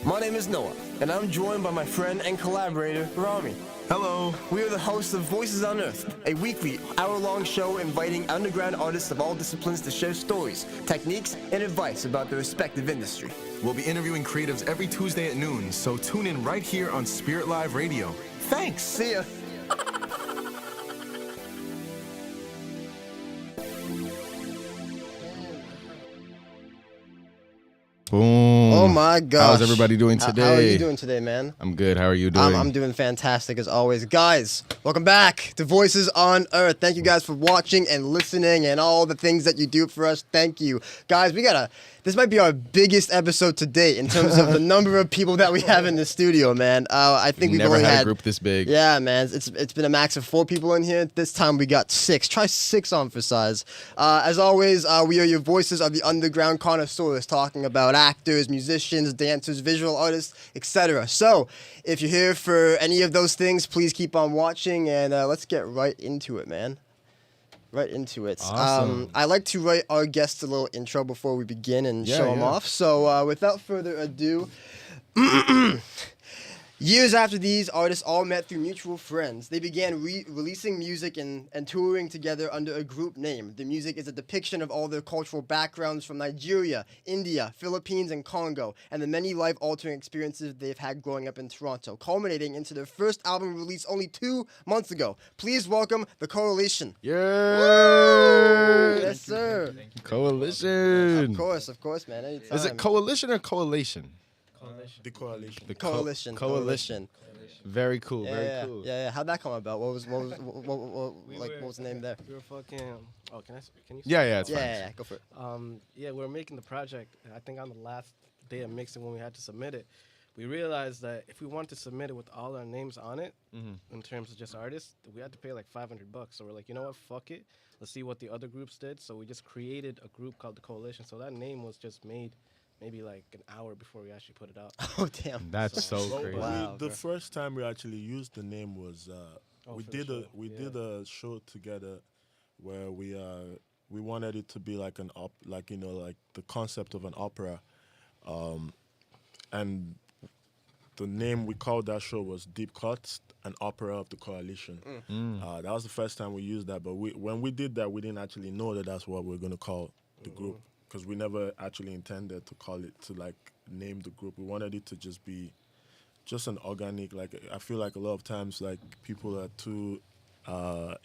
My name is Noah, and I'm joined by my friend and collaborator, Rami. Hello. We are the hosts of Voices Unearthed, a weekly, hour-long show inviting underground artists of all disciplines to share stories, techniques, and advice about their respective industry. We'll be interviewing creatives every Tuesday at noon, so tune in right here on Spirit Live Radio. Thanks. See ya. Boom. Oh my gosh. How's everybody doing today? How are you doing today, man? I'm good. How are you doing? I'm doing fantastic as always. Guys, welcome back to Voices on Earth. Thank you guys for watching and listening and all the things that you do for us. Thank you. Guys, this might be our biggest episode to date in terms of the number of people that we have in the studio, man. I think we've never only had a group this big. Yeah, man. It's been a max of 4 people in here. This time we got 6. Try 6 on for size. As always, we are your voices of the underground connoisseurs, talking about actors, musicians, dancers, visual artists, etc. So, if you're here for any of those things, please keep on watching, and let's get right into it, man. Right into it. Awesome. I like to write our guests a little intro before we begin and show them off. So without further ado, years after these artists all met through mutual friends, they began releasing music and touring together under a group name. The music is a depiction of all their cultural backgrounds from Nigeria, India, Philippines, and Congo, and the many life-altering experiences they've had growing up in Toronto, culminating into their first album released only 2 months ago. Please welcome The Coalition. Yeah. Yes, sir. Coalition. Of course, man. Anytime. Is it coalition or coalition? The coalition. The Coalition. Very cool. Very Yeah, cool. yeah. How'd that come about? What was the name there? We were fucking. Oh, can you? Yeah, it's fine. Yeah, go for it. Yeah, we were making the project. I think on the last day of mixing, when we had to submit it, we realized that if we wanted to submit it with all our names on it, in terms of just artists, we had to pay like $500. So we're like, you know what? Fuck it. Let's see what the other groups did. So we just created a group called the Coalition. So that name was just made maybe like an hour before we actually put it out. Oh, damn. That's so crazy. Wow. The first time we actually used the name was we did a show together where we wanted it to be like like the concept of an opera, and the name we called that show was Deep Cuts, an opera of the Coalition. That was the first time we used that, but when we did that, we didn't actually know that that's what we were going to call the group, because we never actually intended to call it, to like name the group. We wanted it to just be just an organic, like, I feel like a lot of times like people are too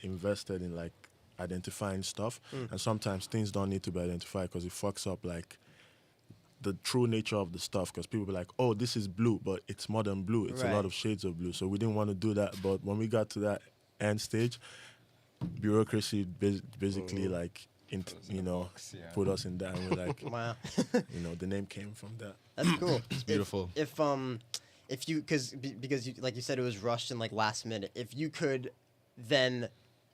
invested in like identifying stuff, and sometimes things don't need to be identified because it fucks up like the true nature of the stuff, because people be like, oh, this is blue, but it's more than blue. It's a lot of shades of blue. So we didn't want to do that. But when we got to that end stage, bureaucracy basically put us in that, and we're like, Wow. the name came from that. That's cool. It's beautiful. If you, because you, like you said, it was rushed in like last minute. If you could then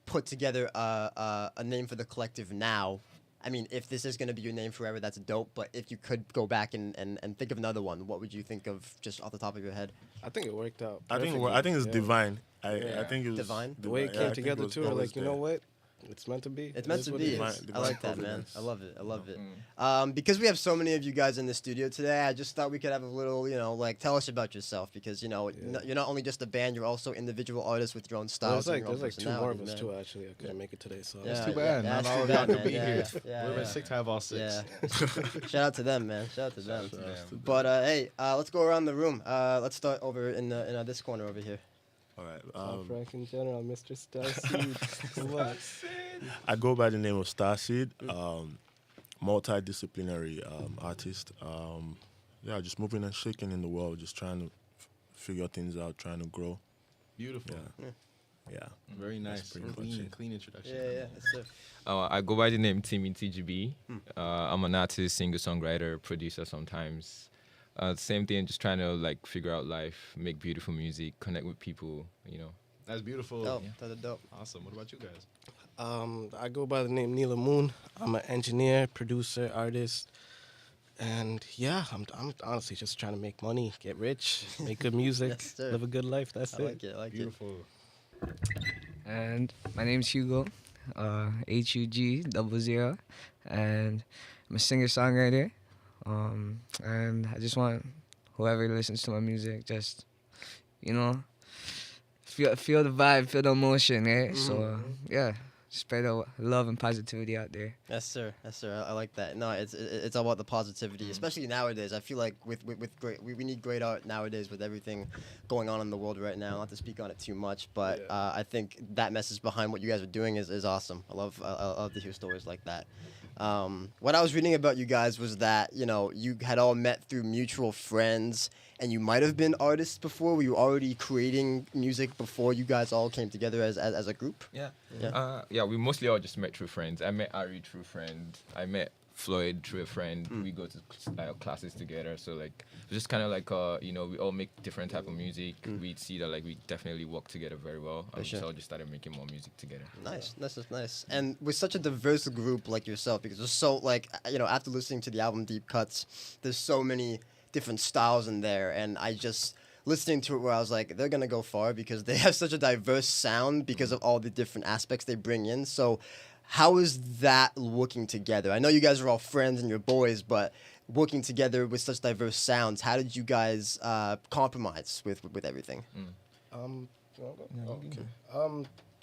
put together a name for the collective now, I mean, if this is going to be your name forever, that's dope. But if you could go back and think of another one, what would you think of just off the top of your head? I think it worked out. I think it's divine. I think it was Divine? The way it came together too, we're like, you know what? It's meant to be. It's meant to be. Divine I like that, man. providence. I love it. Because we have so many of you guys in the studio today, I just thought we could have a little, tell us about yourself. Because, you're not only just a band, you're also individual artists with your own styles. There's and your own like 2 more of us personalities, too, man. actually. I couldn't make it today, so Yeah. It's too bad. Not that's all too of y'all bad, could man. be Yeah, here. yeah, We're yeah. sick to have all 6. Yeah. Shout out to them, man. Shout out to them. But hey, let's go around the room. Let's start over in this corner over here. All right. Frank in general, Mr. Starseed. What? I go by the name of Starseed, multidisciplinary artist. Just moving and shaking in the world, just trying to figure things out, trying to grow. Beautiful. Yeah. Very nice. pretty much Clean, it. clean introduction. Yeah. That's it. I go by the name Timmy TGB. I'm an artist, singer, songwriter, producer sometimes. Same thing, just trying to like figure out life, make beautiful music, connect with people, That's beautiful. Dope. That's dope. Awesome. What about you guys? I go by the name Neela Moon. I'm an engineer, producer, artist, and I'm honestly just trying to make money, get rich, make good music, Yes, sir. live a good life. That's I it. like it. I like it. Beautiful. And my name's Hugo, HUG00, and I'm a singer-songwriter. And I just want whoever listens to my music, just, you know, feel the vibe, feel the emotion, right? So, yeah, spread the love and positivity out there. Yes, sir. Yes, sir. I like that. No, it's all about the positivity, especially nowadays. I feel like with great, we need great art nowadays with everything going on in the world right now. Not to speak on it too much, but I think that message behind what you guys are doing is awesome. I love to hear stories like that. What I was reading about you guys was that you had all met through mutual friends, and you might have been artists before. Were you already creating music before you guys all came together as a group? Yeah. Yeah. Yeah, we mostly all just met through friends. I met Ari through a friend. I met Floyd through a friend. We go to classes together. So like, it's just kind of like we all make different type of music. We see that like we definitely work together very well. And sure. so just started making more music together. Nice, nice. And with such a diverse group like yourself, because there's so after listening to the album Deep Cuts, there's so many different styles in there, and I just listening to it where I was like, they're gonna go far because they have such a diverse sound because of all the different aspects they bring in. So how is that working together? I know you guys are all friends and you're boys, but working together with such diverse sounds, how did you guys compromise with everything?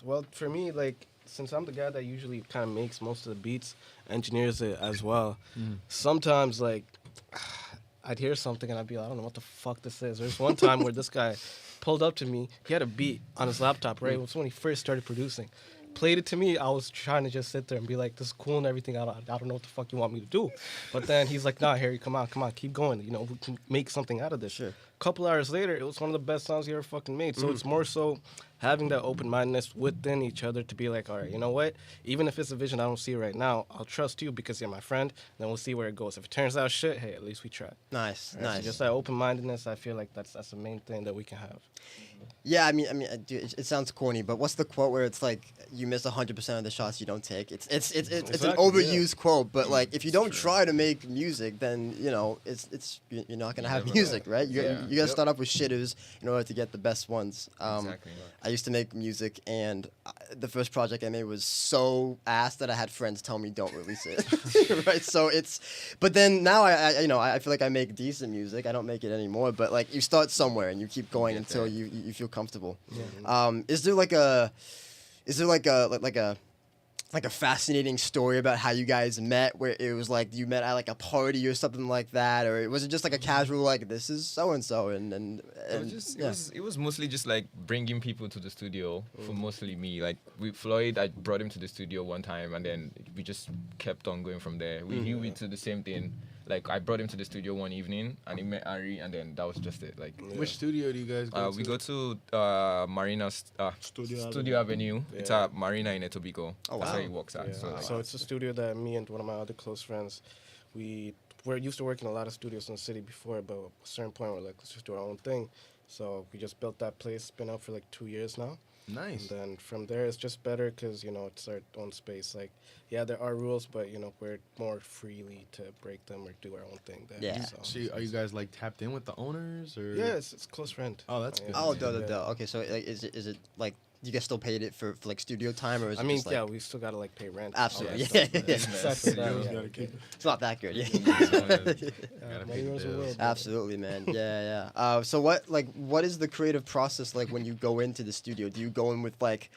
Well, for me, like, since I'm the guy that usually kind of makes most of the beats, engineers it as well, sometimes, like, I'd hear something and I'd be like, I don't know what the fuck this is. There's one time where this guy pulled up to me. He had a beat on his laptop, right? It was when he first started producing. Played it to me. I was trying to just sit there and be like, this is cool and everything. I don't know what the fuck you want me to do. But then he's like, nah, Harry, come on, keep going. We can make something out of this. Sure. Couple hours later, it was one of the best songs he ever fucking made. So it's more so having that open-mindedness within each other to be like, all right, you know what? Even if it's a vision I don't see right now, I'll trust you because you're my friend. Then we'll see where it goes. If it turns out shit, hey, at least we tried. Nice, Right? nice. So just that open-mindedness, I feel like that's the main thing that we can have. Yeah, I mean, dude, it sounds corny, but what's the quote where it's like you miss 100% of the shots you don't take? It's an Exactly, overused quote, but like if you don't try to make music, then you're not gonna have music, right? You gotta start off with shitters in order to get the best ones. Exactly. I used to make music, and the first project I made was so ass that I had friends tell me don't release it. Right? So but then now I feel like I make decent music. I don't make it anymore, but like you start somewhere and you keep going until you feel comfortable. Is there like a fascinating story about how you guys met, where it was like you met at like a party or something like that, or was it just like a casual like this is so and so and It was mostly just like bringing people to the studio for mostly me. Like with Floyd, I brought him to the studio one time, and then we just kept on going from there. We knew we did the same thing. Like I brought him to the studio one evening, and he met Ari, and then that was just it. Like Which studio do you guys go to? we go to Marina's Studio Avenue. It's at Marina in Etobicoke. Oh, That's wow. where he works at. Yeah. So it's a studio that me and one of my other close friends, we're used to working in a lot of studios in the city before, but at a certain point we're like, let's just do our own thing. So we just built that place. It's been out for like 2 years now. Nice. And then from there, it's just better because, it's our own space. Like, yeah, there are rules, but, we're more freely to break them or do our own thing there. Yeah. So are you guys like tapped in with the owners or? Yeah, it's close friend. Oh, that's good. Oh, Yeah. duh. Okay, so like, is it like you guys still paid it for like studio time, or is I it mean, just, like, yeah, we still gotta like pay rent. Absolutely, all that yeah. stuff, but Business. aside from that, Studios yeah, gotta we keep can- it's not that good? Yeah. Gotta money pay the rules the bills. world. Absolutely, man. Yeah. So what is the creative process like when you go into the studio? Do you go in with like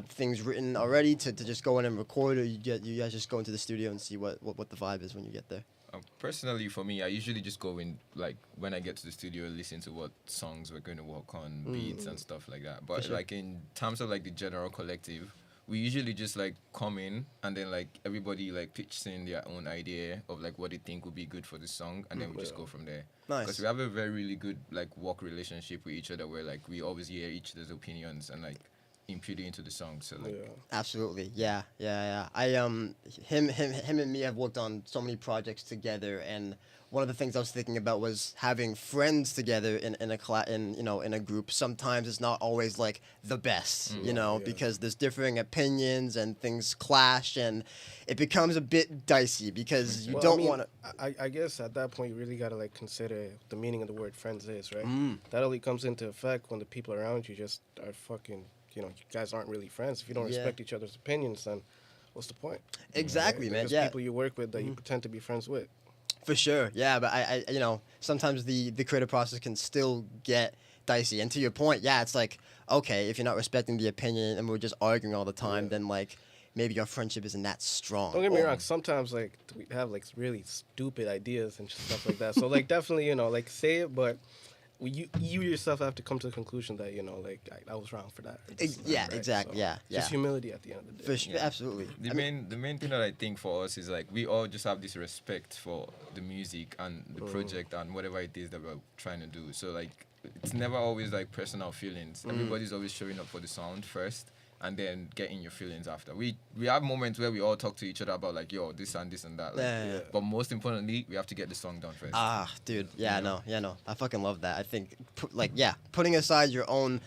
things written already to just go in and record, or you guys just go into the studio and see what the vibe is when you get there? Personally, for me, I usually just go in, like, when I get to the studio, listen to what songs we're going to work on, beats and stuff like that. But, sure. like, in terms of, like, the general collective, we usually just, like, come in and then, like, everybody, like, pitches in their own idea of, like, what they think would be good for the song, and then we just go from there. Nice. Because we have a very, really good, like, work relationship with each other where, like, we always hear each other's opinions and, like, impute it into the song. So, like, Absolutely, yeah. I him and me have worked on so many projects together, and one of the things I was thinking about was having friends together in a group. Sometimes it's not always like the best, because there's differing opinions and things clash, and it becomes a bit dicey because you don't want to. I guess at that point you really gotta like consider the meaning of the word friends is, right? That only comes into effect when the people around you just are fucking. You guys aren't really friends. If you don't respect each other's opinions, then what's the point? Exactly, man. There's Yeah. people you work with that you pretend to be friends with. For sure, yeah, but sometimes the creative process can still get dicey. And to your point, yeah, it's like, okay, if you're not respecting the opinion and we're just arguing all the time, then like maybe our friendship isn't that strong. Don't get me wrong. Sometimes like we have like really stupid ideas and stuff like that. So like definitely like say it, but you yourself have to come to the conclusion that like I was wrong for that. Yeah, right? exactly. So yeah, just humility at the end of the day. For sure, absolutely. The main thing that I think for us is like we all just have this respect for the music and the project and whatever it is that we're trying to do. So like it's never always like personal feelings. Everybody's always showing up for the sound first and then getting your feelings after. We have moments where we all talk to each other about like, yo, this and this and that. Like, but most importantly, we have to get the song done first. Ah, dude, no. I fucking love that. I think putting aside your own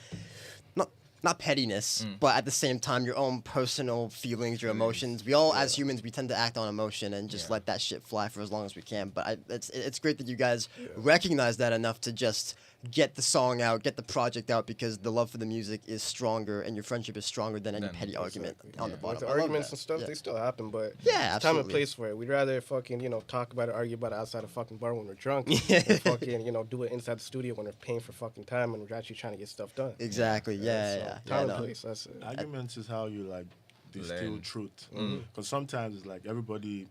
not pettiness, but at the same time your own personal feelings, your emotions. We all as humans we tend to act on emotion and just let that shit fly for as long as we can. But it's great that you guys recognize that enough to just get the song out, get the project out, because the love for the music is stronger and your friendship is stronger than any petty argument on the bottom. Like the I love arguments that. and stuff, they still happen, but Yeah, it's time and absolutely. place for it. We'd rather fucking talk about it, argue about it outside a fucking bar when we're drunk, than fucking do it inside the studio when we're paying for fucking time and we're actually trying to get stuff done. Exactly. Yeah. Time and place. That's it. Arguments is how you like distill truth. Because sometimes it's like everybody,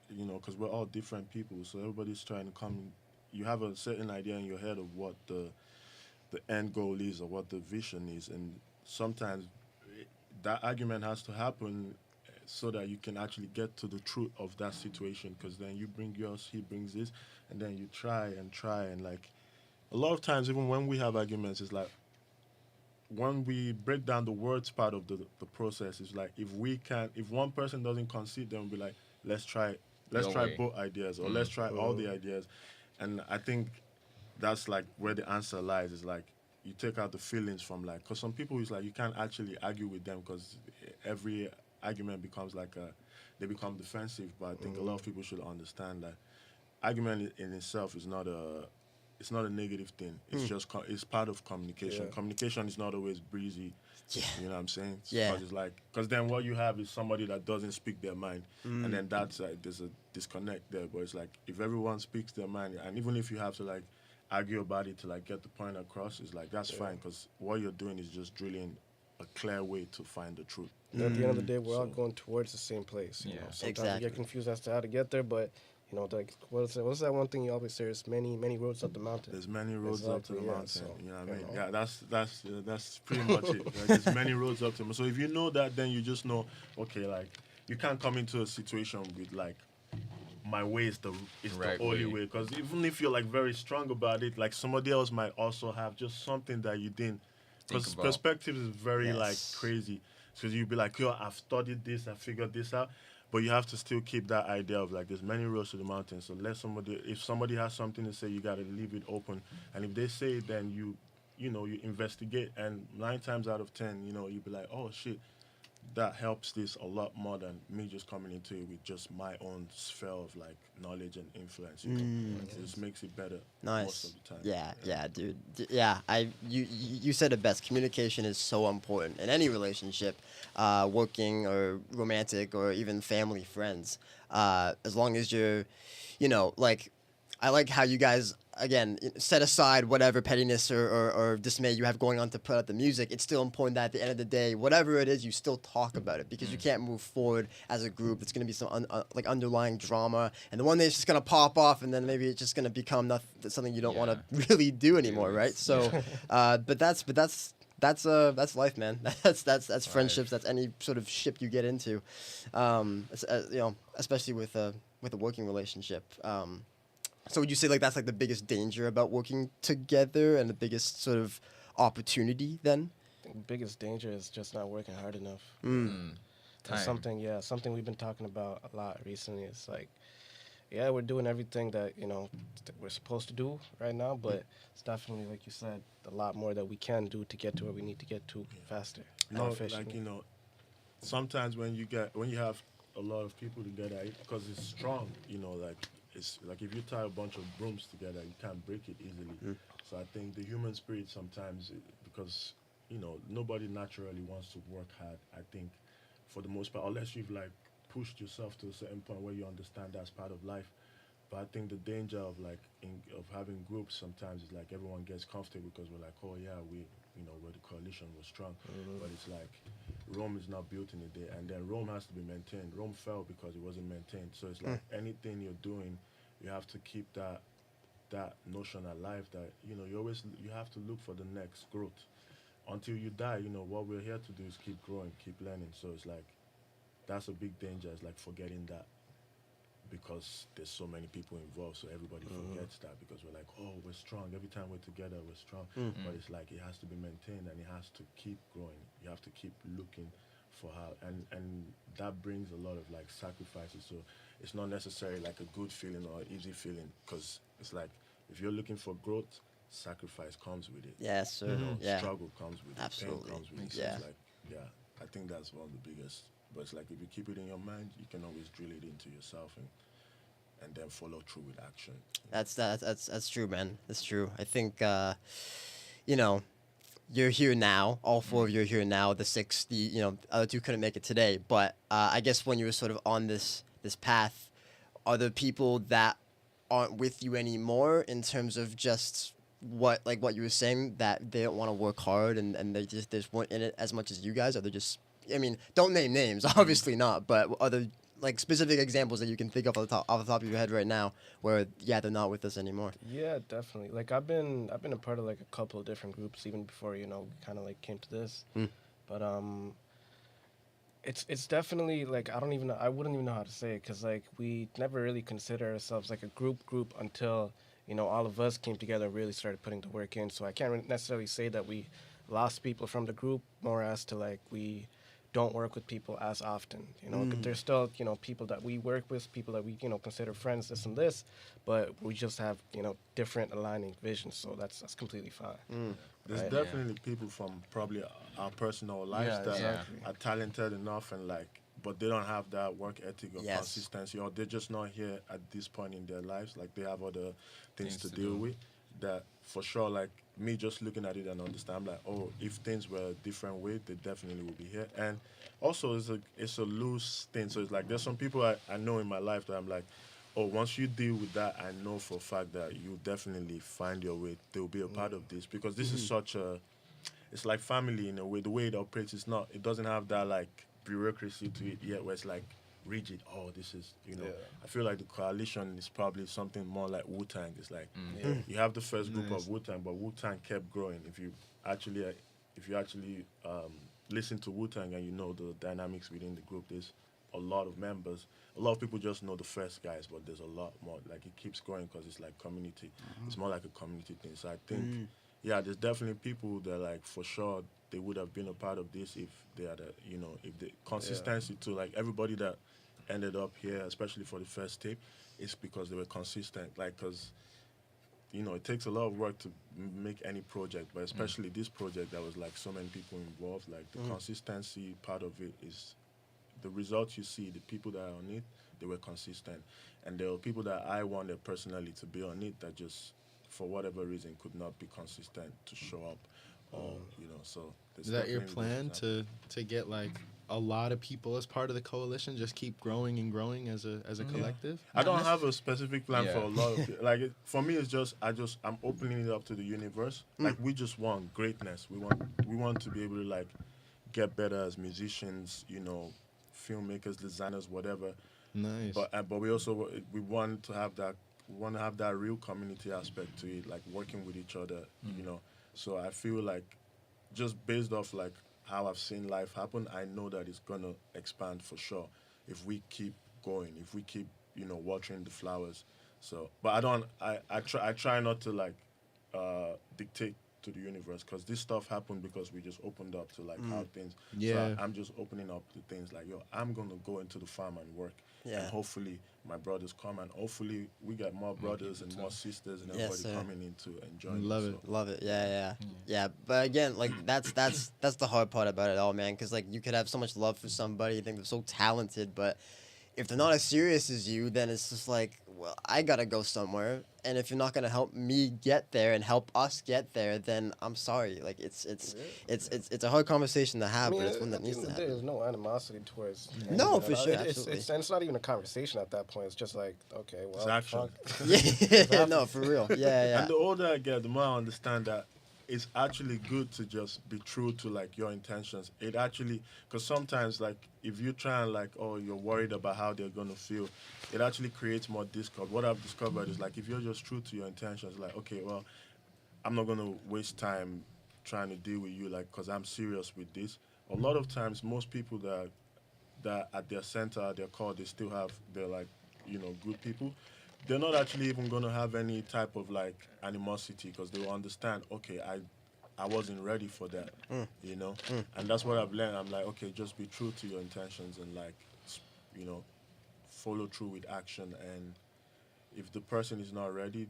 because we're all different people, so everybody's trying to come. You have a certain idea in your head of what the end goal is or what the vision is, and sometimes that argument has to happen so that you can actually get to the truth of that situation, because then you bring yours, he brings his, and then you try and like a lot of times even when we have arguments, it's like when we break down the words part of the process, it's like if one person doesn't concede, then we'll be like, let's try way. both ideas, or let's try all the ideas. And I think that's like where the answer lies, is like you take out the feelings from, like, because some people, it's like you can't actually argue with them because every argument becomes like they become defensive. But I think a lot of people should understand that argument in itself is not a negative thing. It's just it's part of communication. Communication is not always breezy. Yeah. You know what I'm saying? Yeah. Because then what you have is somebody that doesn't speak their mind, and then that's there's a disconnect there. But it's like if everyone speaks their mind, and even if you have to like argue about it to like get the point across, it's like that's fine, because what you're doing is just drilling a clear way to find the truth. And at the end of the day, we're all going towards the same place. You know? Sometimes exactly. we get confused as to how to get there, but like what's that one thing you always say? There's many roads up the mountain. There's many roads up to the mountain. So, you know what I mean? Yeah, that's pretty much it. Like, there's many roads up to. So if you know that, then you just know, okay, like you can't come into a situation with like my way is the Right only way. way. Because even if you're like very strong about it, like somebody else might also have just something that you didn't. Because Think about. perspective is very like crazy. So you'd be like, yo, I've studied this, I figured this out. But you have to still keep that idea of like there's many roads to the mountain. So if somebody has something to say, you gotta leave it open. And if they say it, then you investigate. And 9 times out of 10, you'd be like, oh shit, that helps this a lot more than me just coming into it with just my own sphere of like knowledge and influence. It just makes it better most of the time. Yeah, dude. You said it best. Communication is so important in any relationship, working or romantic or even family, friends. As long as you're, I like how you guys, again, set aside whatever pettiness or dismay you have going on to put out the music. It's still important that at the end of the day, whatever it is, you still talk about it, because you can't move forward as a group. It's going to be some underlying drama, and the one day it's just going to pop off, and then maybe it's just going to become something you don't want to really do anymore, right? So, but that's life, man. That's friendships. That's any sort of ship you get into, especially with a working relationship. So would you say like that's like the biggest danger about working together and the biggest sort of opportunity then? I think the biggest danger is just not working hard enough. Time. Something we've been talking about a lot recently. It's like, we're doing everything that that we're supposed to do right now, but it's definitely, like you said, a lot more that we can do to get to where we need to get to faster. More efficiently. Like sometimes when you have a lot of people together, because it's strong, like. It's like if you tie a bunch of brooms together, you can't break it easily. So I think the human spirit sometimes, because nobody naturally wants to work hard. I think for the most part, unless you've like pushed yourself to a certain point where you understand that's part of life. But I think the danger of of having groups sometimes is like everyone gets comfortable because we're like, oh yeah, where the coalition was strong. But it's like Rome is not built in a day, and then Rome has to be maintained. Rome fell because it wasn't maintained. So it's like anything you're doing, you have to keep that notion alive. That you have to look for the next growth until you die. What we're here to do is keep growing, keep learning. So it's like that's a big danger. It's like forgetting that. Because there's so many people involved, so everybody forgets that because we're like, oh, we're strong. Every time we're together, we're strong. But it's like it has to be maintained and it has to keep growing. You have to keep looking for how, and that brings a lot of like sacrifices. So it's not necessarily like a good feeling or easy feeling because it's like if you're looking for growth, sacrifice comes with it. Yes, sir. Yeah. Struggle comes with Absolutely. it. Pain comes with it. So Yeah. it's like, I think that's one of the biggest. But it's like if you keep it in your mind, you can always drill it into yourself and then follow through with action. That's true, man. That's true. I think you're here now. All four of you are here now. The six, the other two couldn't make it today. But I guess when you were sort of on this path, are there people that aren't with you anymore in terms of just what you were saying that they don't want to work hard and they just weren't in it as much as you guys? Are they just? I mean, don't name names, obviously not. But are there like specific examples that you can think of off the top of your head right now where they're not with us anymore? Yeah, definitely. Like I've been a part of like a couple of different groups even before we kind of like came to this. But it's definitely like I wouldn't even know how to say it because like we never really consider ourselves like a group until all of us came together and really started putting the work in. So I can't necessarily say that we lost people from the group, more as to like we don't work with people as often, 'cause there's still, people that we work with, people that we, consider friends, this and this, but we just have, different aligning visions, so that's completely fine. There's Right. definitely people from probably our personal lives that exactly. are talented enough and but they don't have that work ethic or Yes. consistency, or they're just not here at this point in their lives. Like they have other things to deal do. with. That for sure, like me just looking at it and understand, I'm like, oh, if things were a different way, they definitely would be here. And also, it's a loose thing. So it's like there's some people I know in my life that I'm like, oh, once you deal with that, I know for a fact that you definitely find your way. They'll be a part of this because this is such a, it's like family in a way. The way it operates is not, it doesn't have that like bureaucracy to it yet where it's like rigid. Oh, this is, I feel like the coalition is probably something more like Wu-Tang. It's like you have the first group of Wu-Tang, but Wu-Tang kept growing. If you actually listen to Wu-Tang and you know the dynamics within the group, there's a lot of members. A lot of people just know the first guys, but there's a lot more. Like it keeps growing because it's like community. It's more like a community thing. So I think, there's definitely people that like for sure they would have been a part of this if they had if the consistency to like everybody that ended up here, especially for the first tape, is because they were consistent. Like, because it takes a lot of work to make any project, but especially this project that was like so many people involved. Like the consistency part of it is the results you see. The people that are on it, they were consistent, and there were people that I wanted personally to be on it that just for whatever reason could not be consistent to show up. Or so Is that your definitely plan different to get like a lot of people as part of the coalition, just keep growing and growing as a collective? I don't have a specific plan for Yeah. a lot of people. Like for me, it's just I'm opening it up to the universe. Like we just want greatness. We want to be able to like get better as musicians, filmmakers, designers, whatever. Nice. But we also we want to have that real community aspect to it, like working with each other. So I feel like just based off like how I've seen life happen, I know that it's gonna expand for sure if we keep going, if we keep watering the flowers. So, but I try not to like dictate to the universe because this stuff happened because we just opened up to like how things. Yeah. So I'm just opening up to things like I'm gonna go into the farm and work. Yeah. And hopefully my brothers come and hopefully we get more brothers and more sisters and Yes, everybody sir. coming in to enjoy Love it. it. Love it. Yeah. But again, like that's the hard part about it all, man. Because like you could have so much love for somebody, you think they're so talented, but if they're not as serious as you, then it's just like, well, I gotta go somewhere, and if you're not gonna help me get there and help us get there, then I'm sorry. Like it's a hard conversation to have, but it's one that at the needs end to of the day, happen. there's no animosity towards. No, anyone for at all. sure, It's, absolutely. it's not even a conversation at that point. It's just like, okay, well, It's action. fuck. Yeah, no, for real. Yeah, yeah. And the older I get, the more I understand that it's actually good to just be true to like your intentions. It actually, because sometimes like if you try and like, oh, you're worried about how they're gonna feel, it actually creates more discord. What I've discovered is like if you're just true to your intentions, like okay, well, I'm not gonna waste time trying to deal with you, like, because I'm serious with this. A lot of times, most people that at their center, at their core, they still have, they're like, good people. They're not actually even going to have any type of like animosity because they will understand, okay, I wasn't ready for that, And that's what I've learned. I'm like, okay, just be true to your intentions and like, follow through with action. And if the person is not ready,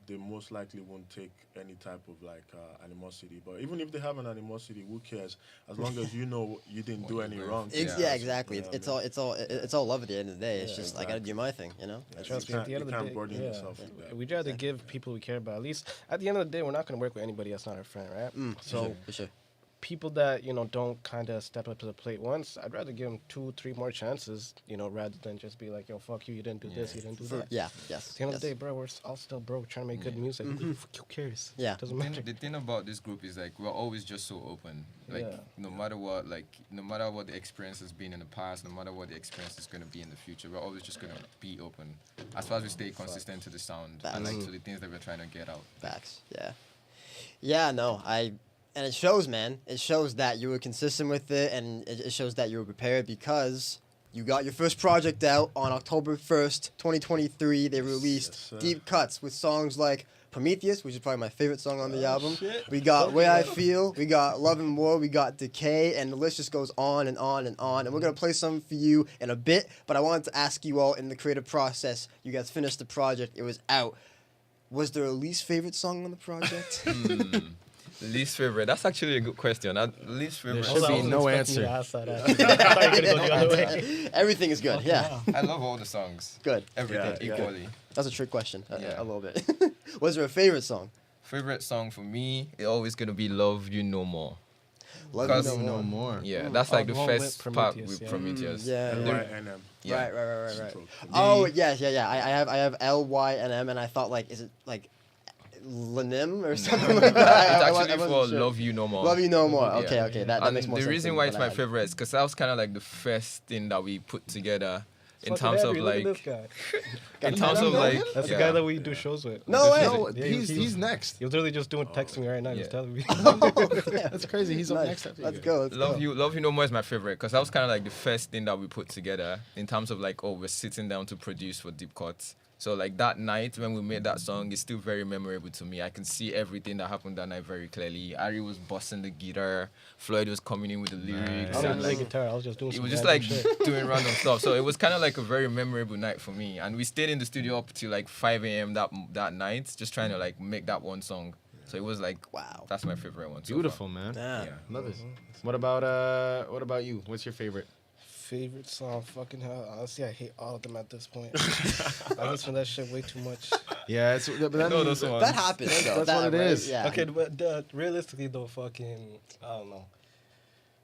they most likely won't take any type of like animosity. But even if they have an animosity, who cares? As long as you know you didn't do any wrong. Yeah, exactly. You know It's what all it's all love at the end of the day. It's just I gotta exactly. do my thing, Trust me, You at the end of the can't day, burden yourself with that. we'd rather give people we care about. At least at the end of the day, we're not going to work with anybody that's not our friend, right? So For sure. people that don't kind of step up to the plate once, I'd rather give them 2-3 more chances, rather than just be like, yo, fuck you, you didn't do this, you didn't do that. Yeah, yes. At the end of yes. the day, bro, we're all still broke, trying to make good music. Who cares? Yeah. Doesn't matter. The thing about this group is like we're always just so open. Like Yeah. no matter what the experience has been in the past, no matter what the experience is gonna be in the future, we're always just gonna be open. As far as we stay consistent to the sound and like to the things that we're trying to get out. Facts. Yeah. Yeah. No. And it shows, man. It shows that you were consistent with it, and it shows that you were prepared because you got your first project out on October 1st, 2023. They released Yes, sir. Deep Cuts with songs like Prometheus, which is probably my favorite song on the album. We got Way I Feel, we got Love and War, we got Decay, and the list just goes on and on and on. And we're going to play some for you in a bit, but I wanted to ask you all in the creative process, you guys finished the project, it was out. Was there a least favorite song on the project? Least favorite. That's actually a good question. Least favorite. Should be no answer. Everything is good, yeah. I love all the songs. Good. Everything Yeah. equally. That's a trick question, Yeah. a little bit. Was there a favorite song? Favorite song for me is always gonna be "Love You No More." Love Because- You No No More. more. Yeah, that's Oh, like the the one with first part Prometheus, with yeah. Prometheus. Yeah. LYNM. Yeah. Right. Stroke. Oh, yeah. I have LYNM, and I thought like, is it like Lanim or something like that? It's I actually wasn't for sure. "Love You No More." Love You No More. Yeah. Okay. That And makes more the sense. reason than why what it's I my had. favorite is because that was kind of like the first thing that we put together in Fucking terms of Henry, look at like, this guy. in terms of like, That's the yeah. guy that we do shows with. No way. No, Yeah, he's next. He was literally just texting me right now. He was Yeah. telling me. That's crazy. He's up Nice. next after Let's you. go. Let's go. Love You No More is my favorite because that was kind of like the first thing that we put together in terms of like, oh, we're sitting down to produce for Deep Cuts. So like that night when we made that song, it's still very memorable to me. I can see everything that happened that night very clearly. Ari was busting the guitar, Floyd was coming in with the lyrics, I and didn't play like guitar. I was just doing it some was just random like shit. doing random stuff. So it was kind of like a very memorable night for me. And we stayed in the studio up till like 5 a.m. that night, just trying to like make that one song. So it was like, Wow. that's my favorite one. so Beautiful, man. Yeah. Yeah. Love it. What about you? What's your favorite? Favorite song? Fucking hell. Honestly, I hate all of them at this point. I listen to that shit way too much. Yeah, it's but that No, means- those ones. That happens. though. That's That, what it right? is. Yeah. Okay, but realistically though, fucking, I don't know.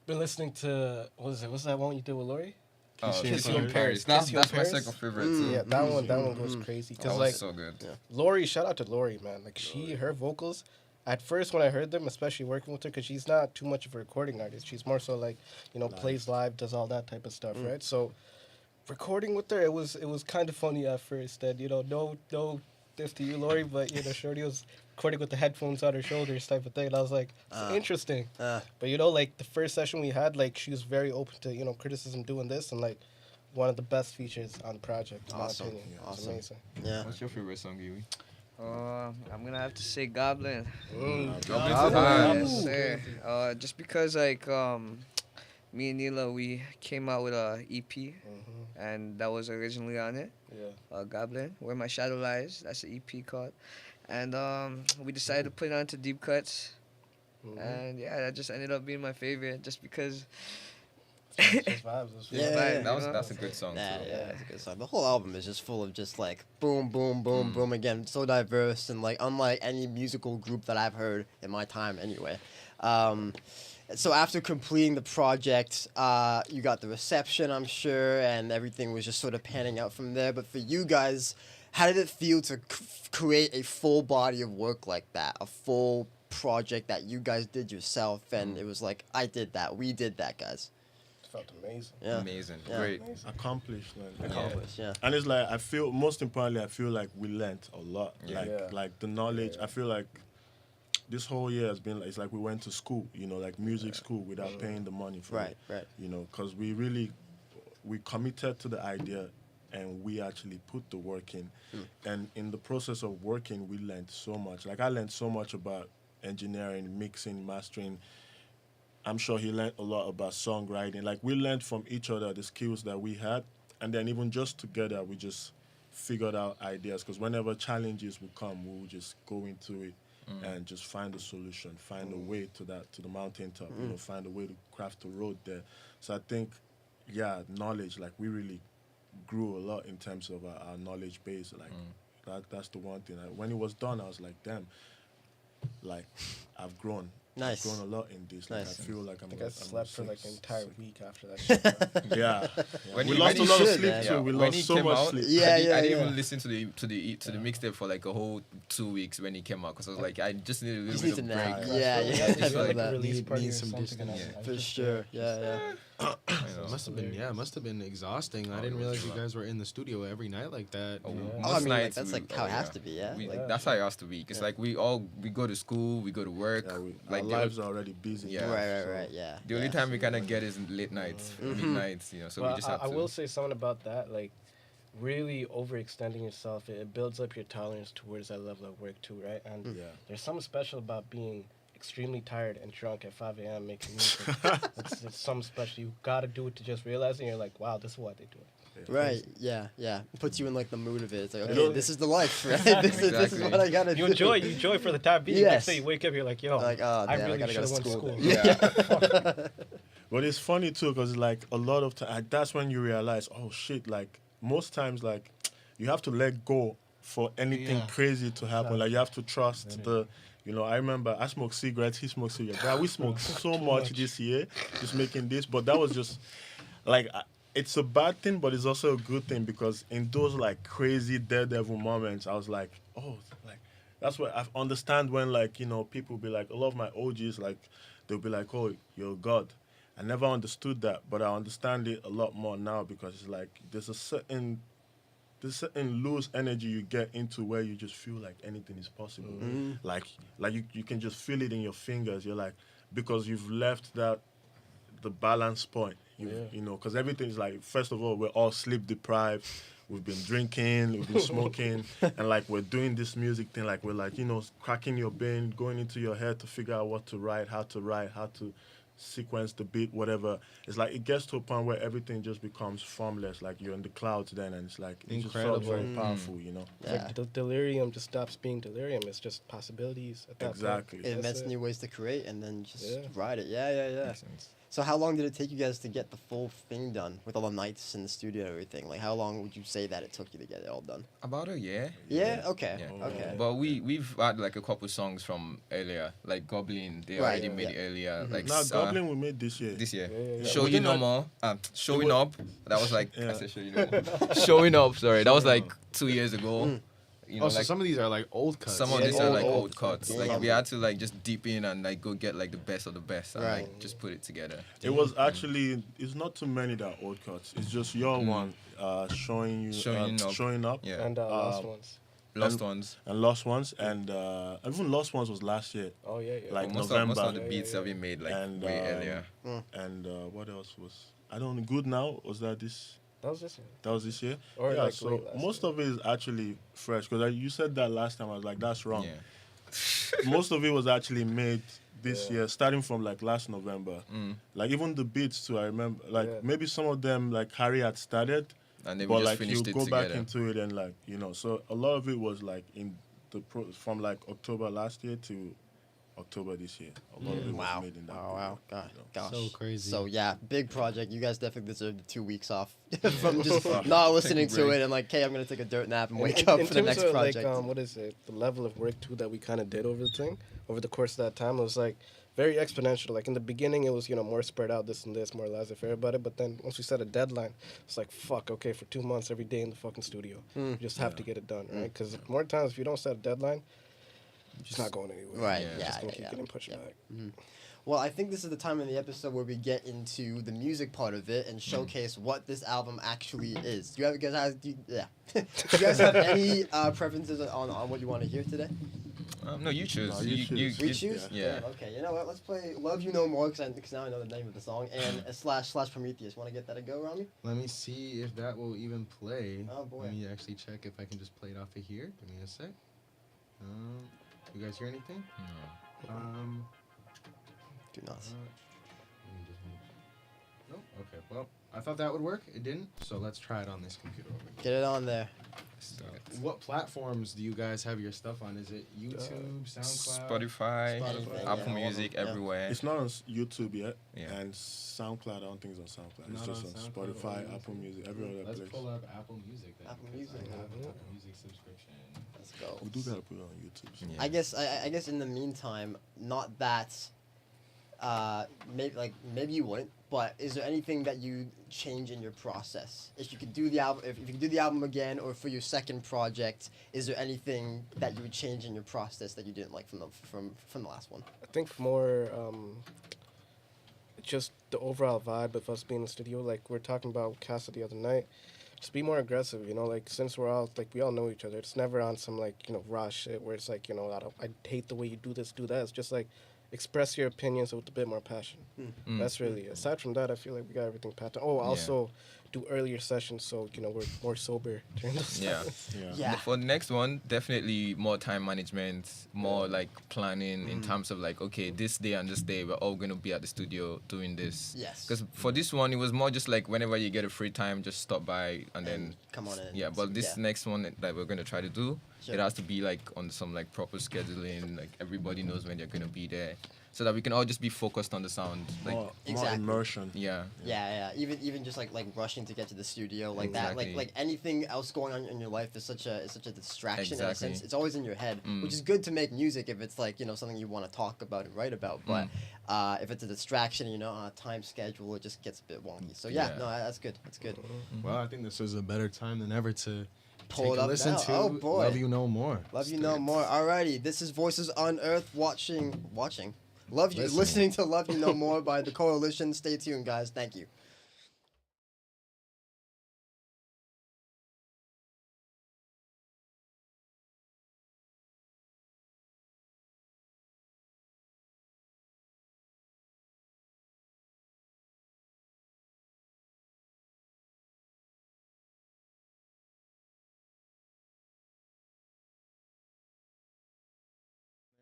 Been listening to, what's that one you did with Lori? Kiss You You in Paris. That's You in my Paris? second favorite too. Yeah, that one goes crazy. That Cause was like so good. Lori, shout out to Lori, man. Like her vocals. At first, when I heard them, especially working with her, because she's not too much of a recording artist. She's more so like, plays live, does all that type of stuff, right? So, recording with her, it was kind of funny at first. That no diss to you, Lori, but Shorty was recording with the headphones on her shoulders, type of thing. And I was like, it's interesting. But like the first session we had, like she was very open to criticism doing this, and like one of the best features on the project, in Awesome. my opinion. It was Awesome. amazing. Yeah. What's your favorite song, Yui? I'm gonna have to say Goblin. Goblin. Yes, sir. Just because like me and Nila, we came out with a EP, and that was originally on it. Yeah. Goblin, Where My Shadow Lies. That's the EP called, and we decided to put it onto Deep Cuts, and yeah, that just ended up being my favorite, just because Just vibes. Just Yeah, vibes. yeah, That's a good song Yeah, too. yeah, that's a good song. The whole album is just full of just like boom, boom, boom, boom again. So diverse and like unlike any musical group that I've heard in my time anyway. So after completing the project, you got the reception, I'm sure, and everything was just sort of panning out from there. But for you guys, how did it feel to create a full body of work like that? A full project that you guys did yourself, and it was like, I did that, we did that, guys. It felt amazing. Yeah. Amazing, Yeah. great. Accomplished, man. Accomplished, yeah. And it's like I feel most importantly, I feel like we learned a lot. Yeah. Like the knowledge. I feel like this whole year has been it's like we went to school, like music school without paying the money for it. Right. Because we committed to the idea and we actually put the work in. And in the process of working, we learned so much. Like I learned so much about engineering, mixing, mastering. I'm sure he learned a lot about songwriting. Like we learned from each other the skills that we had, and then even just together, we just figured out ideas. Because whenever challenges would come, we would just go into it and just find a solution, find a way to the mountaintop. Find a way to craft a road there. So I think, knowledge. Like we really grew a lot in terms of our knowledge base. Like that's the one thing. When it was done, I was like, damn. Like I've grown. Nice. I've grown a lot in this. Like, Nice. I feel like I think I slept for like an entire sick. week after that shit. Yeah. When We he- lost a when he lot of should, sleep man. too. Yeah, We when lost he so came much out, sleep. Yeah, I yeah, didn't yeah. even listen to the mixtape for like a whole 2 weeks when he came out because I was like, I just need a little Just bit need of to break. nap. You Yeah, Yeah, I just feel like that. a release Need- party need or some something. and I was distance. like, For just, sure. Yeah. know. It must have been exhausting. I didn't realize you guys were in the studio every night like that. Oh, you know? Oh, I most mean, like, nights that's we- like how it has to be, yeah? Like, that's how it has to be. It's like we go to school, we go to work. Yeah, like our the lives are already busy. Yeah. Right, yeah. The only time we kind of get is in late nights, midnights, So Well, we just have I to. will say something about that. Like, really overextending yourself, it builds up your tolerance towards that level of work too, right? And there's something special about being extremely tired and drunk at 5 a.m. making music. it's something special. You gotta do it to just realize it. And you're like, wow, this is what they do. Right, yeah. It puts you in like the mood of it. It's like, okay, Yeah. this is the life, right? This is Exactly. what I gotta do. You enjoy for the time being. Yes. Next day you wake up, you're like, yo, Like, oh, I damn, I really gotta should go have to went to school. school. Yeah. But it's funny too, because like a lot of times, that's when you realize, oh shit, like most times, like you have to let go for anything crazy to happen. Like you have to trust I remember I smoked cigarettes, he smoked cigarettes. Guy, we smoked so much this year, just making this. But that was just like, it's a bad thing, but it's also a good thing because in those like crazy daredevil moments, I was like, oh, like that's what I understand when like, people be like, a lot of my OGs, like they'll be like, oh, you're God. I never understood that, but I understand it a lot more now because it's like there's a certain loose energy you get into where you just feel like anything is possible. Like you can just feel it in your fingers. You're like, because you've left the balance point. Because everything's like, first of all, we're all sleep deprived. We've been drinking, we've been smoking, and like we're doing this music thing. Like we're like, cracking your brain, going into your head to figure out what to write, how to sequence the beat, whatever. It's like it gets to a point where everything just becomes formless. Like you're in the clouds then, and it's like it just felt very powerful. It's like the delirium just stops being delirium. It's just possibilities at that Exactly. It invents That's it. new ways to create and then just Yeah. ride it. Yeah. Makes sense. So how long did it take you guys to get the full thing done with all the nights in the studio and everything? Like how long would you say that it took you to get it all done? About a year. Yeah. Okay. Yeah. Okay. But we've had like a couple songs from earlier, like Goblin. They Right, already made yeah. it earlier. Like Now Goblin we made this year. this year. Yeah. Show We You did No not- More. Showing Up. That was like Yeah. I said Show You No More. Showing Up. Sorry, that was like 2 years ago. So like some of these are like old cuts. some of Yeah, these are old, like old. old cuts. Yeah. Like we had to like just deep in and like go get like the best of the best and Right. like just put it together. It was actually, it's not too many that are old cuts. It's just your one, showing up. Yeah. And last ones. Lost Ones. And Lost Ones, and even Lost Ones was last year, Oh yeah. like Most November. of the beats have been made like And, way earlier. and what else was? I don't know. Good Now, was that this? that was this year. That was this year. Or yeah. like So late last most year. of it is actually fresh because you said that last time. I was like, that's wrong. Yeah. Most of it was actually made this year, starting from like last November. Mm. Like even the beats too. I remember like Yeah. maybe some of them like Harry had started. And then we But just like you finished it go together. back into it and like so a lot of it was like in from like October last year to October this year. A lot of it Wow. was made in that Wow. period, God, you know. gosh. So crazy. So yeah, big project. You guys definitely deserve the 2 weeks off from just not listening to it and like, hey, I'm gonna take a dirt nap and wake up in for the terms next of project. like what is it? The level of work too that we kind of did over the course of that time was like very exponential. Like in the beginning, it was more spread out, this and this, more laissez-faire about it. But then once we set a deadline, it's like fuck. Okay, for 2 months, every day in the fucking studio, you just have to get it done, right? Because more times if you don't set a deadline, it's not going anywhere. Right, yeah, Just gonna keep getting pushed yeah. back. Well, I think this is the time in the episode where we get into the music part of it and showcase what this album actually is. Do you guys have any preferences on what you want to hear today? No, you choose. No, you choose. We choose? Yeah. Damn, okay, you know what? Let's play Love You No More because now I know the name of the song and slash Prometheus. Want to get that a go, Rami? Let me see if that will even play. Oh, boy. Let me actually check if I can just play it off of here. Give me a sec. You guys hear anything? No. Do not. Let me just nope. Okay. Well, I thought that would work. It didn't. So let's try it on this computer over here. Get it on there. So, what platforms do you guys have your stuff on? Is it YouTube, SoundCloud? Spotify, Spotify, Apple yeah. Music, Yeah. everywhere. It's not on YouTube yet, Yeah. and SoundCloud. I don't think it's on SoundCloud. It's Not just on on SoundCloud, Spotify, or Apple Music, every other Let's place. pull up Apple Music then. Apple because Music. I have an Apple Music subscription. Let's go. We do gotta put it on YouTube. So. Yeah. I guess in the meantime, not that maybe you wouldn't, but is there anything that you change in your process? If you could do the album, if you could do the album again, or for your second project, is there anything that you would change in your process that you didn't like from the last one? I think more just the overall vibe of us being in the studio. Like we were talking about with Casa the other night. Just be more aggressive, like since we're all like we all know each other. It's never on some like raw shit where it's like I hate the way you do this, do that. It's just like express your opinions with a bit more passion. That's really it. Aside from that, I feel like we got everything packed. Oh, also do earlier sessions so we're more sober during those Yeah. times. Yeah. For the next one, definitely more time management, more like planning in terms of like, okay, this day and this day, we're all going to be at the studio doing this. Yes. Because for this one, it was more just like whenever you get a free time, just stop by and then come on in. Yeah, but this next one that we're going to try to do, Sure. it has to be like on some like proper scheduling, like everybody knows when they're going to be there, so that we can all just be focused on the sound. Like, More Exactly. immersion. yeah. Yeah. Even just like rushing to get to the studio like that, Exactly. like anything else going on in your life is such a distraction in a Exactly. sense. It's always in your head, which is good to make music if it's like something you want to talk about and write about. But if it's a distraction, time schedule, it just gets a bit wonky. So yeah, Yeah. no, that's good. That's good. Well, I think this is a better time than ever to Pull take it a up listen now. to Oh, boy. Love You No More. Love you no more. Alrighty, this is Voices Unearthed watching. Love you, listening to Love You No More by the Coalition. Stay tuned, guys. Thank you.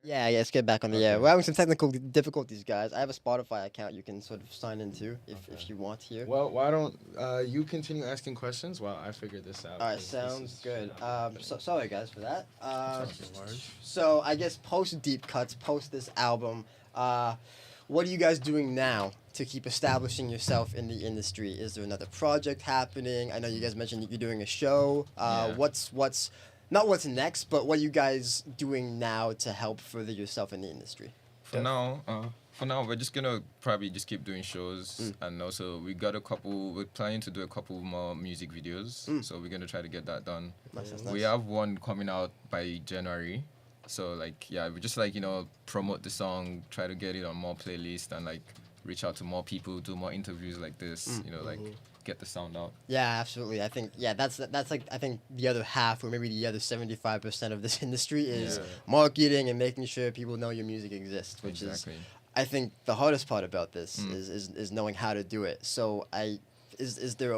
Yeah, let's get back on the air. We're having some technical difficulties, guys. I have a Spotify account you can sort of sign into if you want here. Well, why don't you continue asking questions while I figure this out? All right, 'cause this sounds is good. not happening. Sorry guys for that. So I guess post Deep Cuts, post this album, what are you guys doing now to keep establishing yourself in the industry? Is there another project happening? I know you guys mentioned that you're doing a show. Yeah. What's not what's next, but what are you guys doing now to help further yourself in the industry? For now, we're just gonna probably just keep doing shows, and also we're planning to do a couple more music videos, so we're gonna try to get that done. Nice, that's We nice. have one coming out by January, so we just promote the song, try to get it on more playlists, and reach out to more people, do more interviews like this, get the sound out. Yeah, absolutely. I think that's I think the other half or maybe the other 75% of this industry is marketing and making sure people know your music exists, which is I think the hardest part about this is knowing how to do it. So is there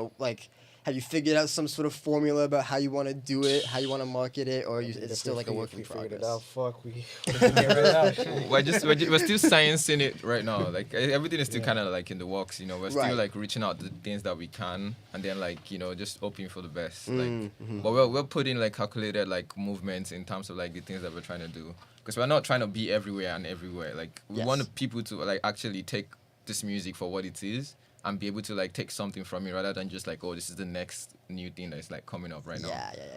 have you figured out some sort of formula about how you want to do it, how you want to market it, or it's still like a work in Figured it progress? out. Fuck, we figured it out. Shit. we're still sciencing it right now. Everything is still kind of in the works. We're still Right. reaching out to the things that we can, and then just hoping for the best. Mm-hmm. But we're putting calculated movements in terms of the things that we're trying to do. because we're not trying to be everywhere and everywhere. Like we Yes. want people to like actually take this music for what it is and be able to like take something from it rather than just like, oh, this is the next new thing that's like coming up right now.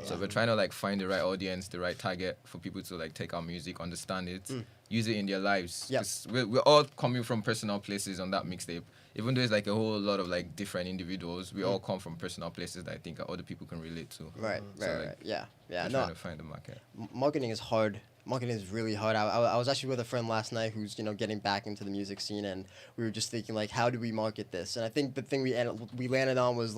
So we're trying to like find the right audience, the right target for people to like take our music, understand it, use it in their lives. Yep. 'Cause we're all coming from personal places on that mixtape. Even though it's like a whole lot of like different individuals, we all come from personal places that I think other people can relate to. Right, So, right, like, right. Yeah, yeah. we're No, trying to find the market. marketing is hard. Marketing is really hard. I was actually with a friend last night who's getting back into the music scene, and we were just thinking like, how do we market this? And I think the thing we landed on was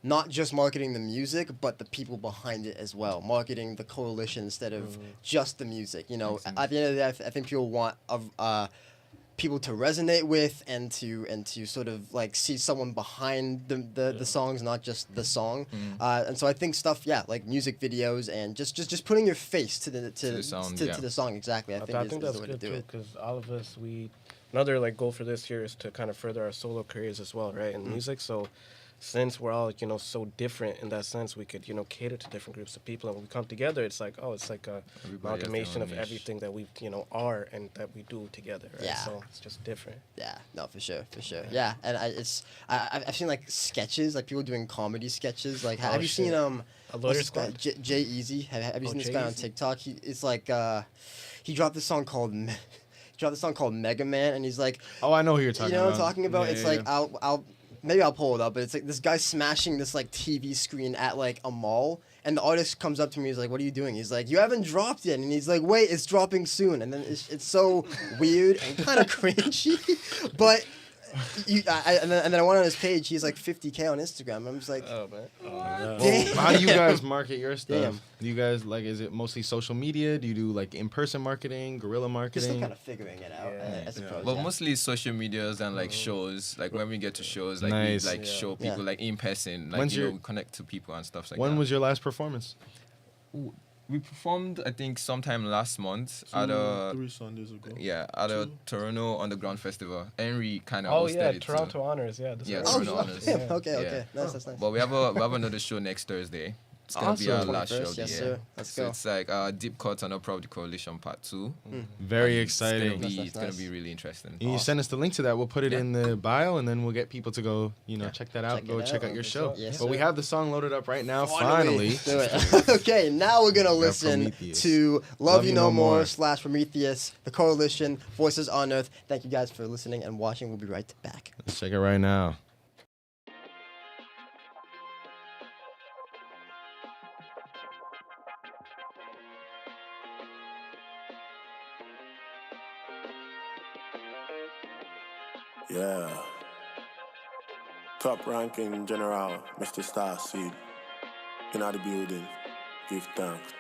not just marketing the music, but the people behind it as well. Marketing the coalition instead of just the music. You know, at the end of the day, I think people want people to resonate with and to sort of like see someone behind the songs, not just the song. And so I think stuff, like music videos and just putting your face to the song, to the song. Exactly. I think is that's the way to good do too, it. because all of us, another like goal for this year is to kind of further our solo careers as well, right, in music. So since we're all so different in that sense, we could cater to different groups of people, and when we come together, it's like a Everybody has their amalgamation own of niche. everything that we are and that we do together, right? Yeah. So it's just different. Yeah, no, for sure. Yeah, and I've seen like sketches, like people doing comedy sketches. Like, have you seen A what's Lawyer this guy? Squad? Jay Easy? Have you seen this guy on Jay-Eazy? TikTok? It's like he dropped this song called Mega Man, and he's like, Oh, I know who you're talking you know about. what I'm talking about? Yeah, It's yeah, like yeah. maybe I'll pull it up, but it's like this guy smashing this like TV screen at like a mall, and the artist comes up to me, he's like, "What are you doing?" He's like, "You haven't dropped yet," and he's like, "Wait, it's dropping soon," and then it's so weird and kind of cringy, but. And then I went on his page. He's like 50K on Instagram. I'm just like, Oh man. Well, damn. how do you guys market your stuff? Damn. Do you guys like? Is it mostly social media? Do you do like in-person marketing, guerrilla Just marketing? still kind of figuring it out, I suppose. But yeah. mostly social medias and like shows. Like when we get to shows, like Nice. we like show people Yeah. like in person. Like When's your- we connect to people and stuff like When that. was your last performance? We performed, I think, sometime last month at a 3 Sundays ago. at a Toronto Underground Festival. Henry kind of Oh hosted yeah, it too. Toronto Honors. Yeah. This Yeah, is Oh, Toronto Honors. damn. Yeah. Okay. Yeah. Nice, that's nice. But we have another show next Thursday. It's gonna be our Awesome. last show 21st, of the yes, year. sir. Let's so go. it's like Deep Cuts and Upper of the Coalition Part 2. Very It's gonna exciting. be That's nice. really interesting. Can you send us the link to that? We'll put it in the bio, and then we'll get people to go, check that out. Check Go it check out. out your Okay, show. yes, But we sir. have the song loaded up right now. Finally. Do it. Okay, now we're gonna listen Prometheus. to Love You No More / Prometheus, The Coalition, Voices on Earth. Thank you guys for listening and watching. We'll be right back. Let's check it right now. Yeah. Top ranking general, Mr. Starseed. In the building. Give thanks.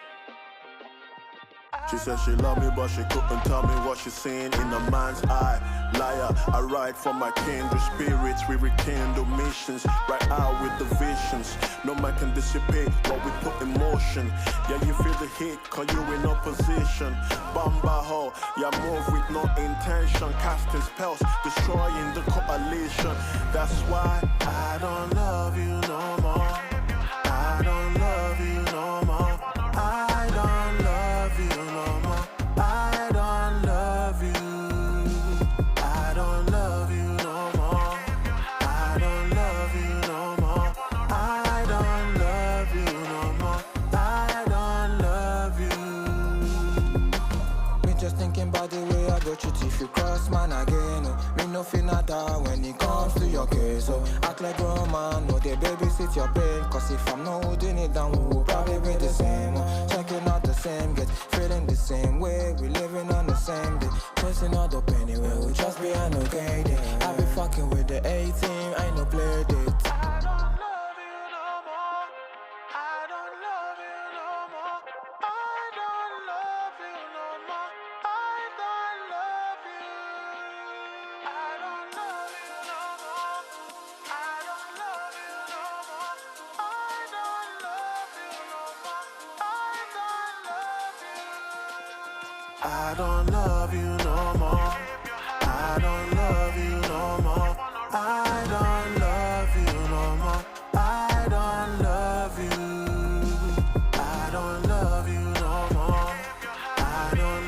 She said she loved me, but she couldn't tell me what she's seeing in a man's eye. Liar, I ride for my kindred spirits. We rekindle missions, right out with the visions. No man can dissipate what we put in motion. Yeah, you feel the heat, cause you in opposition. Bamba ho, yeah, move with no intention. Casting spells, destroying the coalition. That's why I don't love you no more. I don't love you no more. I don't love you no more. I don't love you. I don't love you no more. I don't love you no more. I don't love you no more. I don't love you. Me just thinking about the way I go treat if you cross man again. Me no feel nada when it comes to your case. So act like grown man, no they babysit your pain. Cause if I'm not holding it down, we will probably be the same. Checking out the same, get feeling the same way. We living on the same day. Chasing out the anywhere, we just be an okay day. I be fucking with the A-team, I no play date. I don't love you no more. I don't love you no more. I don't love you no more. I don't love you. I don't love you no more. I don't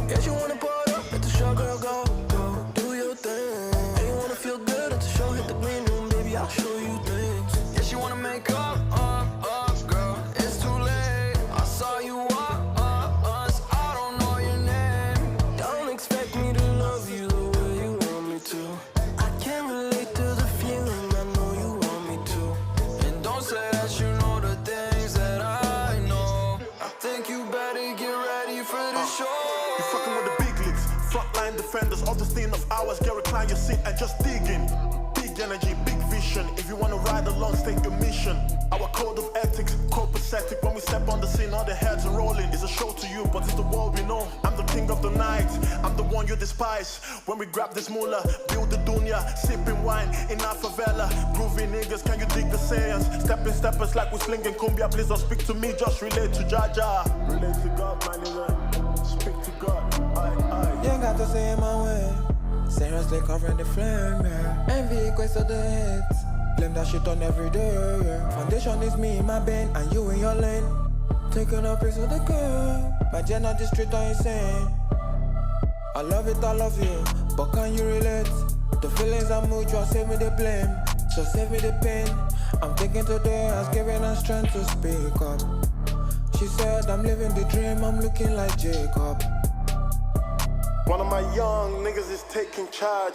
Yeah, you wanna pour it up, let the show girl go, go, do your thing. And you wanna feel good, let the show hit the green room, baby, I'll show you things. Yeah, she wanna make up, girl, it's too late. I saw you once, I don't know your name. Don't expect me to love you the way you want me to. I can't relate to the feeling, I know you want me to. And don't say that you know the things that I know. I think you better get ready for the show. You fucking with the big leagues, frontline defenders, all the thing of hours, get recline your seat and just dig in. Big energy, big vision. If you wanna ride along, state your mission. Our code of ethics, copacetic. When we step on the scene, all the heads are rolling. It's a show to you, but it's the world we know. I'm the king of the night, I'm the one you despise. When we grab this moolah, build the dunya, sipping wine in our favela. Groovy niggas, can you dig the sayings? Stepping steppers like we slinging cumbia. Please don't speak to me, just relate to Jaja. Relate to God, my nigga. Speak to God. You ain't got to say it my way. Seriously covering the flame, yeah. Envy equates to the hits. Blame that shit on every day, yeah. Foundation is me in my bed and you in your lane. Taking a piece of the girl. My gen on the street are insane. I love it, I love you, but can you relate? The feelings are mutual, save me the blame. So save me the pain. I'm taking today as giving her strength to speak up. She said I'm living the dream, I'm looking like Jacob. One of my young niggas is taking charge.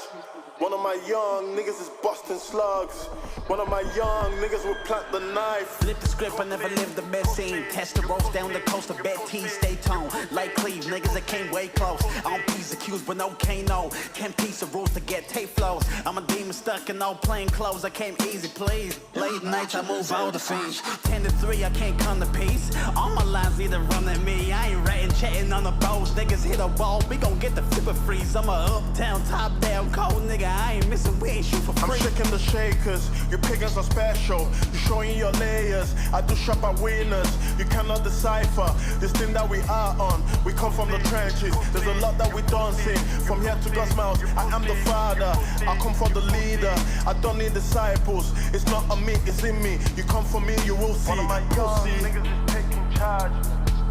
One of my young niggas is busting slugs. One of my young niggas will plant the knife. Flip the script, I never lived the best scene. Test the ropes down the coast of bad teas, stay toned. Like Cleve, niggas that came way close. I don't please accused, but no Kano. 10 piece of rules to get tape flows. I'm a demon stuck in no plain clothes. I came easy, please. Late nights, I move all the fiends. 10 to 3, I can't come to peace. All my lines either run at me. I ain't ratting, chatting on the bows. Niggas hit a wall, we gon' get the flipper freeze. I'm a uptown, top down, cold nigga. I ain't missing, we ain't shoot for free. I'm shaking the shakers, you pagans are special. You showing your layers, I do shop at winners. You cannot decipher this thing that we are on. We come from the trenches, there's a lot that we don't see. From here to God's mouth, I am the father. I come for the leader, I don't need disciples. It's not on me, it's in me. You come for me, you will see. One of my young niggas is taking charge.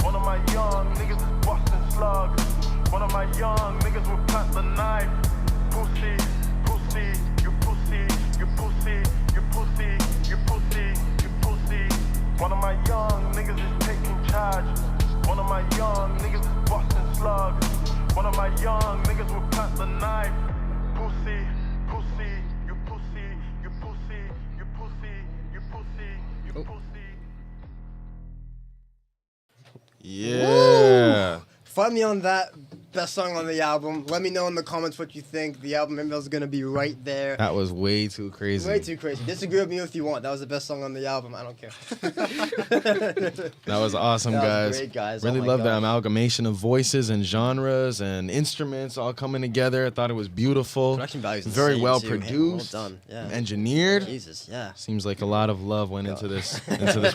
One of my young niggas is busting slugs. One of my young niggas will plant the knife. Pussy, pussy, you pussy, you pussy, you pussy, you pussy, you pussy. One of my young niggas is taking charge. One of my young niggas is busting slugs. One of my young niggas will plant the knife. Pussy, pussy, you pussy, you pussy, you pussy, you pussy, you pussy. Yeah. Find me on that best song on the album. Let me know in the comments what you think. The album email is gonna be right there. That was way too crazy. Way too crazy. Disagree with me if you want. That was the best song on the album. I don't care. That was awesome, That was guys. great, guys. Really Oh my love the gosh. amalgamation of voices and genres and instruments all coming together. I thought it was beautiful. Production value's Very insane, well too. Man, produced. well done. Yeah. Engineered. Jesus, yeah. Seems like a lot of love went into this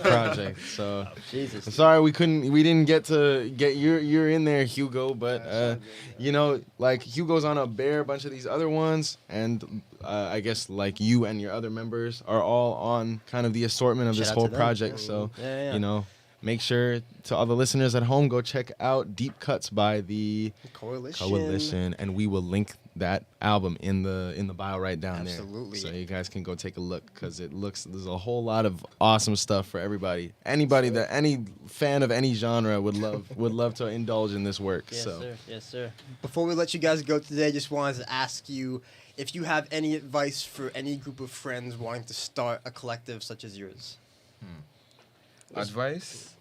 project. So Jesus. I'm sorry we didn't get to get you're in there, Hugo, but you know, like Hugo's on a bunch of these other ones, and I guess like you and your other members are all on kind of the assortment of Shout this out whole to them. project. So Yeah. you know, make sure to all the listeners at home, go check out Deep Cuts by the Coalition, and we will link that album in the bio right down Absolutely. there, so you guys can go take a look, because there's a whole lot of awesome stuff for everybody. Anybody that any fan of any genre would love to indulge in this work. Yes, so sir. Yes, sir. Before we let you guys go today, just wanted to ask you if you have any advice for any group of friends wanting to start a collective such as yours. Advice?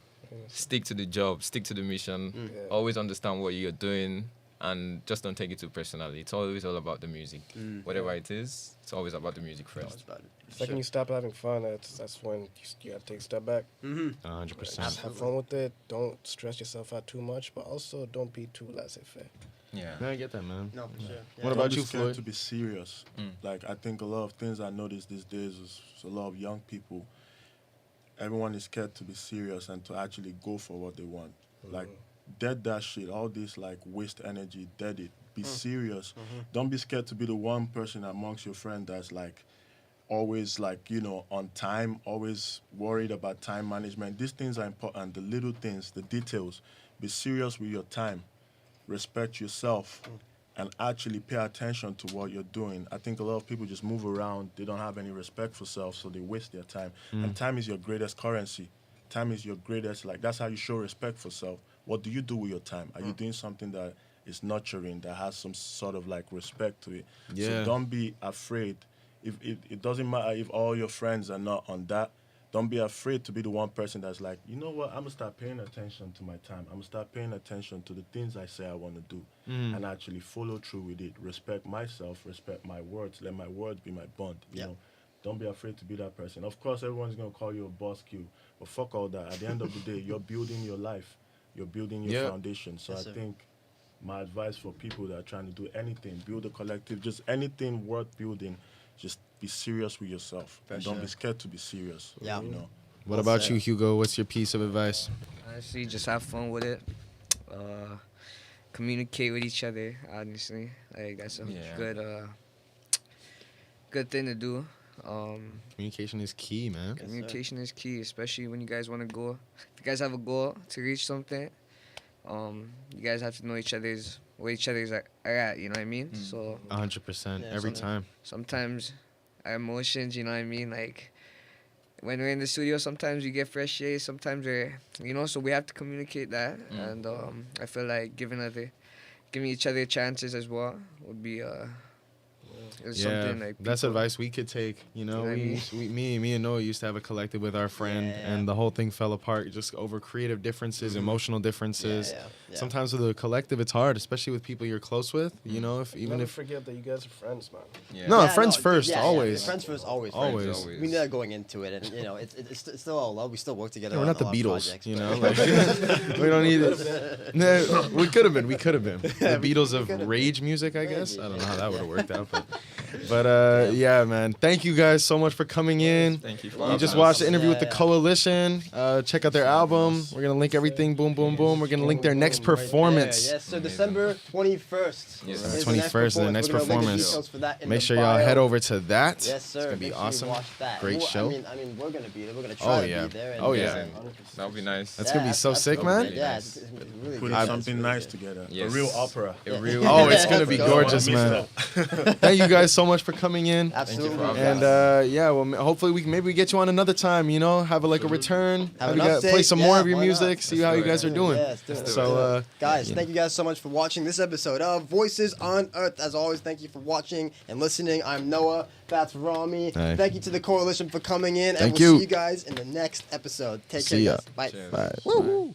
Stick to the job, stick to the mission. Always understand what you're doing, and just don't take it too personally. It's always all about the music. Whatever it is, it's always about the music first. Second you stop having fun, that's when you gotta take a step back. 100%. Have fun with it. Don't stress yourself out too much, but also don't be too laissez-faire. Yeah. No, I get that, man. No, for sure. Yeah. What about Don't you, be scared Floyd? to be serious. Like, I think a lot of things I noticed these days is a lot of young people. Everyone is scared to be serious and to actually go for what they want. Like, dead that shit. All this, like, waste energy, dead it. Be serious. Don't be scared to be the one person amongst your friends that's, like, always like, on time, always worried about time management. These things are important. The little things, the details. Be serious with your time. Respect yourself. And actually pay attention to what you're doing. I think a lot of people just move around. They don't have any respect for self, so they waste their time. And time is your greatest currency. Time is your greatest, that's how you show respect for self. What do you do with your time? Are you doing something that is nurturing, that has some sort of respect to it? Yeah. So don't be afraid. If it doesn't matter if all your friends are not on that, don't be afraid to be the one person that's like, you know what, I'm going to start paying attention to my time. I'm going to start paying attention to the things I say I want to do and actually follow through with it. Respect myself, respect my words. Let my words be my bond, you know. Don't be afraid to be that person. Of course, everyone's going to call you a boss Q, but fuck all that. At the end of the day, you're building your life. You're building your foundation. So I think my advice for people that are trying to do anything, build a collective, just anything worth building, just be serious with yourself. And don't be scared to be serious. Yeah. You know. What about you, Hugo? What's your piece of advice? Honestly, just have fun with it. Communicate with each other, honestly. That's a good thing to do. Communication is key, man. Communication is key, especially when you guys want to go. If you guys have a goal to reach something, you guys have to know where each other's are at, you know what I mean? So 100%, every time. Sometimes our emotions, you know what I mean? When we're in the studio, sometimes we get frustrated, sometimes so we have to communicate that. And I feel like giving each other chances as well would be something that's advice we could take. Me and Noah used to have a collective with our friend, and the whole thing fell apart just over creative differences, emotional differences. Sometimes with a collective, it's hard, especially with people you're close with. Never forget that you guys are friends, man. Friends first, always. Friends first, always. We knew that going into it, and it's still all love. We still work together. We're not the Beatles, projects, we don't need it. No, we could have been. The Beatles of rage music, I guess. I don't know how that would have worked out, but yeah, man. Thank you guys so much for coming in. Thank you. You just watched the interview with the Coalition. Check out their album. We're gonna link everything. Boom, boom, boom. We're gonna link their next performance. Yes, so December 21st. Yes, is 21st, the next We're gonna link the performance. details for that in Make the sure y'all bio. head over to that. Yes, sir. It's gonna be Make sure you awesome. watch that. Great show. I mean, we're gonna be there. We're gonna try to be there. And, That would be nice. That's gonna be so sick, man. Yeah, it's really Putting good. something nice together. Yes. A real opera. Oh, it's gonna be gorgeous, man. Thank you guys so much for coming in. Absolutely. And hopefully we get you on another time. Have a return. Have you an guys update. play some more of your Why not? music. See how you guys are doing. Yeah, let's do it. So, guys, thank you guys so much for watching this episode of Voices on Earth. As always, thank you for watching and listening. I'm Noah. That's Rami. Hey. Thank you to the Coalition for coming in. Thank and we'll you. see you guys in the next episode. Take See care, ya. guys. Bye. Cheers. bye. Woo-hoo.